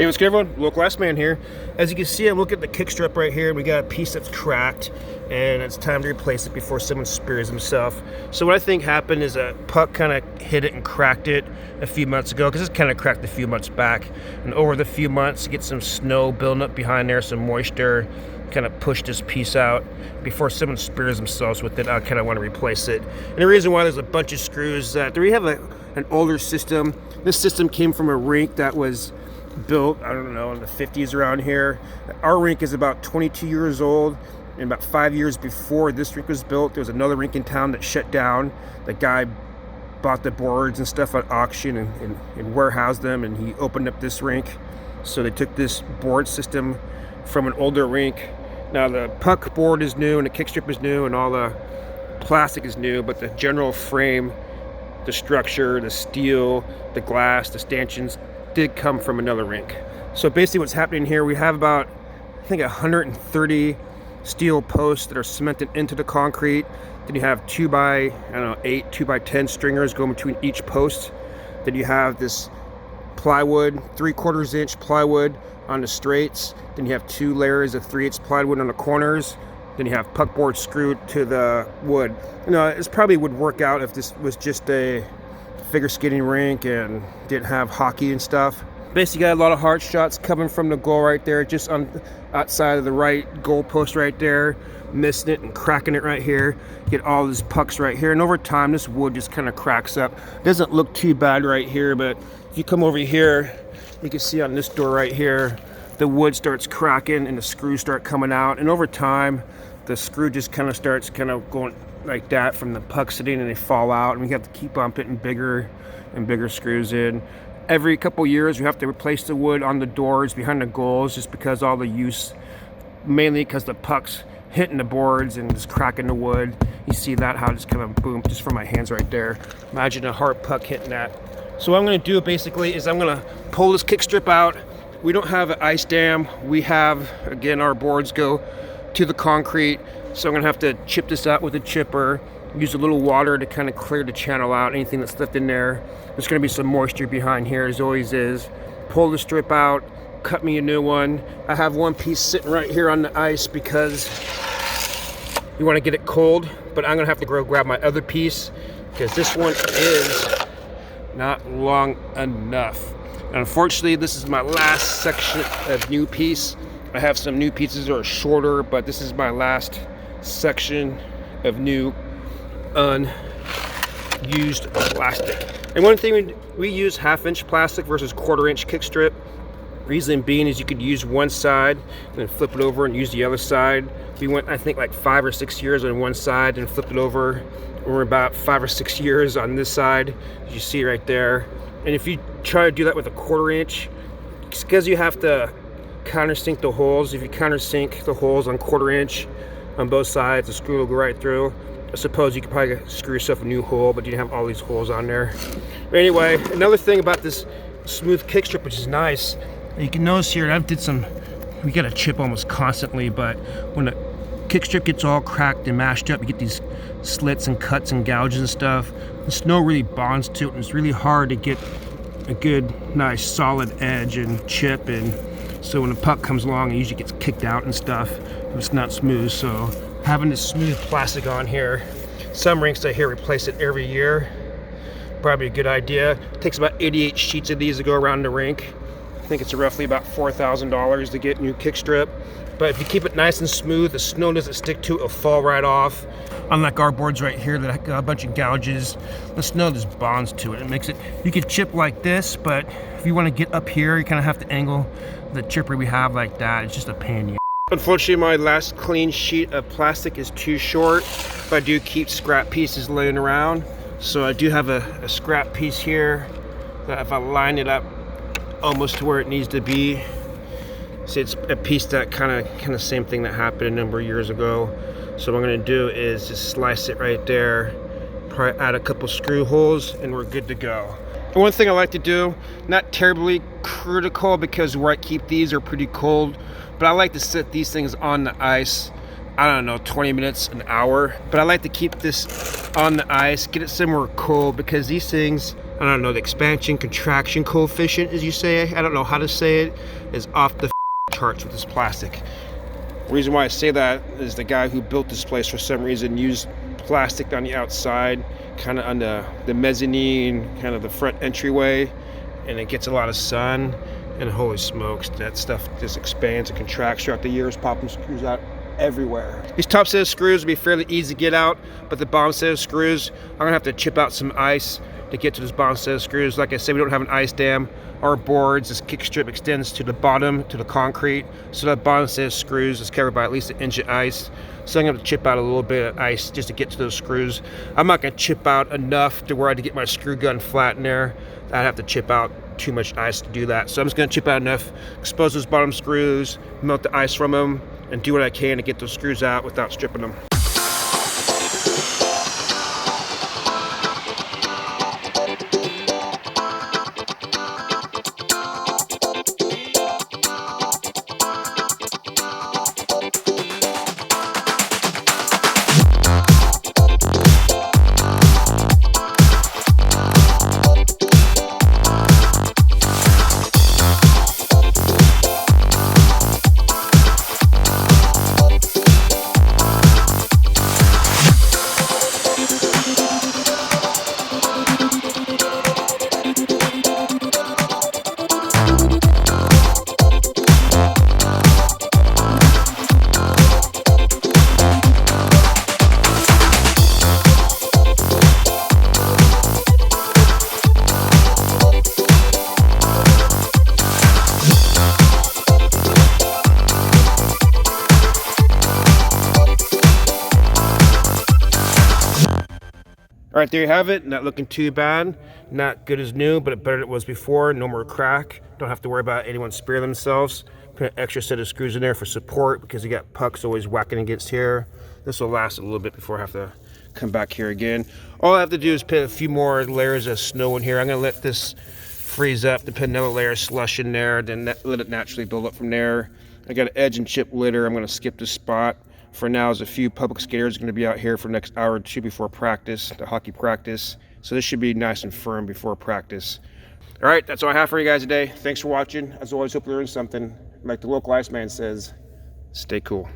Hey, what's good, everyone? Local Last Man here. As you can see, I'm looking at the kick strip right here. We got a piece that's cracked, and it's time to replace it before someone spears himself. So what I think happened is a puck kind of hit it and cracked it a few months ago, because it's kind of cracked a few months back. And over the few months, get some snow building up behind there, some moisture, kind of push this piece out. Before someone spears themselves with it, I kind of want to replace it. And the reason why there's a bunch of screws, we have an older system. This system came from a rink that was built, I don't know, in the 50s around here. Our rink is about 22 years old, and about 5 years before this rink was built, there was another rink in town that shut down. The guy bought the boards and stuff at auction and warehoused them, and he opened up this rink. So they took this board system from an older rink. Now the puck board is new and the kick strip is new and all the plastic is new, but the general frame, the structure, the steel, the glass, the stanchions did come from another rink. So basically what's happening here, we have about, I think, 130 steel posts that are cemented into the concrete. Then you have 2x8, 2x10 stringers going between each post. Then you have this plywood, 3/4 inch plywood on the straights. Then you have 2 layers of 3/8 plywood on the corners. Then you have puckboard screwed to the wood. You know, it probably would work out if this was just a figure skating rink and didn't have hockey and stuff. Basically got a lot of hard shots coming from the goal right there, just on outside of the right goal post right there, missing it and cracking it right here. Get all these pucks right here, and over time this wood just kind of cracks up. Doesn't look too bad right here, but if you come over here, you can see on this door right here, the wood starts cracking and the screws start coming out, and over time the screw just kind of starts going like that from the puck sitting, and they fall out, and we have to keep on putting bigger and bigger screws in. Every couple years we have to replace the wood on the doors behind the goals, just because all the use, mainly because the puck's hitting the boards and just cracking the wood. You see that, how it's kind of boom, just from my hands right there. Imagine a hard puck hitting that. So what I'm going to do basically is I'm going to pull this kick strip out. We don't have an ice dam. We have, again, our boards go to the concrete, so I'm gonna have to chip this out with a chipper, use a little water to kind of clear the channel out, anything that's left in there. There's gonna be some moisture behind here, as always is. Pull the strip out, cut me a new one. I have one piece sitting right here on the ice because you want to get it cold, but I'm gonna have to go grab my other piece because this one is not long enough. And unfortunately, this is my last section of new piece. I have some new pieces that are shorter, but this is my last section of new unused plastic. And one thing, we use 1/2 inch plastic versus 1/4 inch kick strip. Reason being is you could use one side and then flip it over and use the other side. We went, I think, like 5 or 6 years on one side and flipped it over. We're about 5 or 6 years on this side, as you see right there. And if you try to do that with a 1/4 inch, it's because you have to countersink the holes. If you countersink the holes on 1/4 inch on both sides, the screw will go right through. I suppose you could probably screw yourself a new hole, but you have all these holes on there. But anyway, another thing about this smooth kick strip, which is nice, you can notice here, we got a chip almost constantly, but when the kick strip gets all cracked and mashed up, you get these slits and cuts and gouges and stuff. The snow really bonds to it, and it's really hard to get a good, nice, solid edge and chip, and so when the puck comes along, it usually gets kicked out and stuff if it's not smooth. So having this smooth plastic on here, some rinks I hear replace it every year. Probably a good idea. It takes about 88 sheets of these to go around the rink. I think it's roughly about $4,000 to get new kick strip. But if you keep it nice and smooth, the snow doesn't stick to it, it'll fall right off. Unlike our boards right here that got a bunch of gouges, the snow just bonds to it. It makes it, you could chip like this, but if you want to get up here, you kind of have to angle the chipper we have like that. It's just a pain in the ass. Unfortunately, my last clean sheet of plastic is too short, but I do keep scrap pieces laying around. So I do have a scrap piece here that if I line it up almost to where it needs to be, see, it's a piece that kind of same thing that happened a number of years ago. So what I'm going to do is just slice it right there, probably add a couple screw holes, and we're good to go. And one thing I like to do, not terribly critical because where I keep these are pretty cold, but I like to set these things on the ice, I don't know, 20 minutes, an hour. But I like to keep this on the ice, get it somewhere cold, because these things, I don't know, the expansion contraction coefficient, as you say, I don't know how to say it, is off the charts with this plastic. The reason why I say that is the guy who built this place for some reason used plastic on the outside, kind of on the mezzanine, kind of the front entryway, and it gets a lot of sun, and holy smokes, that stuff just expands and contracts throughout the years, popping screws out everywhere. These top set of screws will be fairly easy to get out, but the bottom set of screws, I'm gonna have to chip out some ice to get to this bottom set of screws. Like I said, we don't have an ice dam. Our boards, this kick strip extends to the bottom, to the concrete, so that bottom set of screws is covered by at least 1 inch of ice. So I'm gonna have to chip out a little bit of ice just to get to those screws. I'm not gonna chip out enough to where I had to get my screw gun flat in there. I'd have to chip out too much ice to do that. So I'm just gonna chip out enough, expose those bottom screws, melt the ice from them, and do what I can to get those screws out without stripping them. All right, there you have it. Not looking too bad. Not good as new, but better than it was before. No more crack. Don't have to worry about anyone spear themselves. Put an extra set of screws in there for support because you got pucks always whacking against here. This will last a little bit before I have to come back here again. All I have to do is put a few more layers of snow in here. I'm gonna let this freeze up, to put another layer of slush in there, then let it naturally build up from there. I got an edge and chip litter. I'm gonna skip this spot. For now, there's a few public skaters going to be out here for the next hour or two before practice, the hockey practice. So this should be nice and firm before practice. All right, that's all I have for you guys today. Thanks for watching. As always, hope you learned something. Like the local Iceman says, stay cool.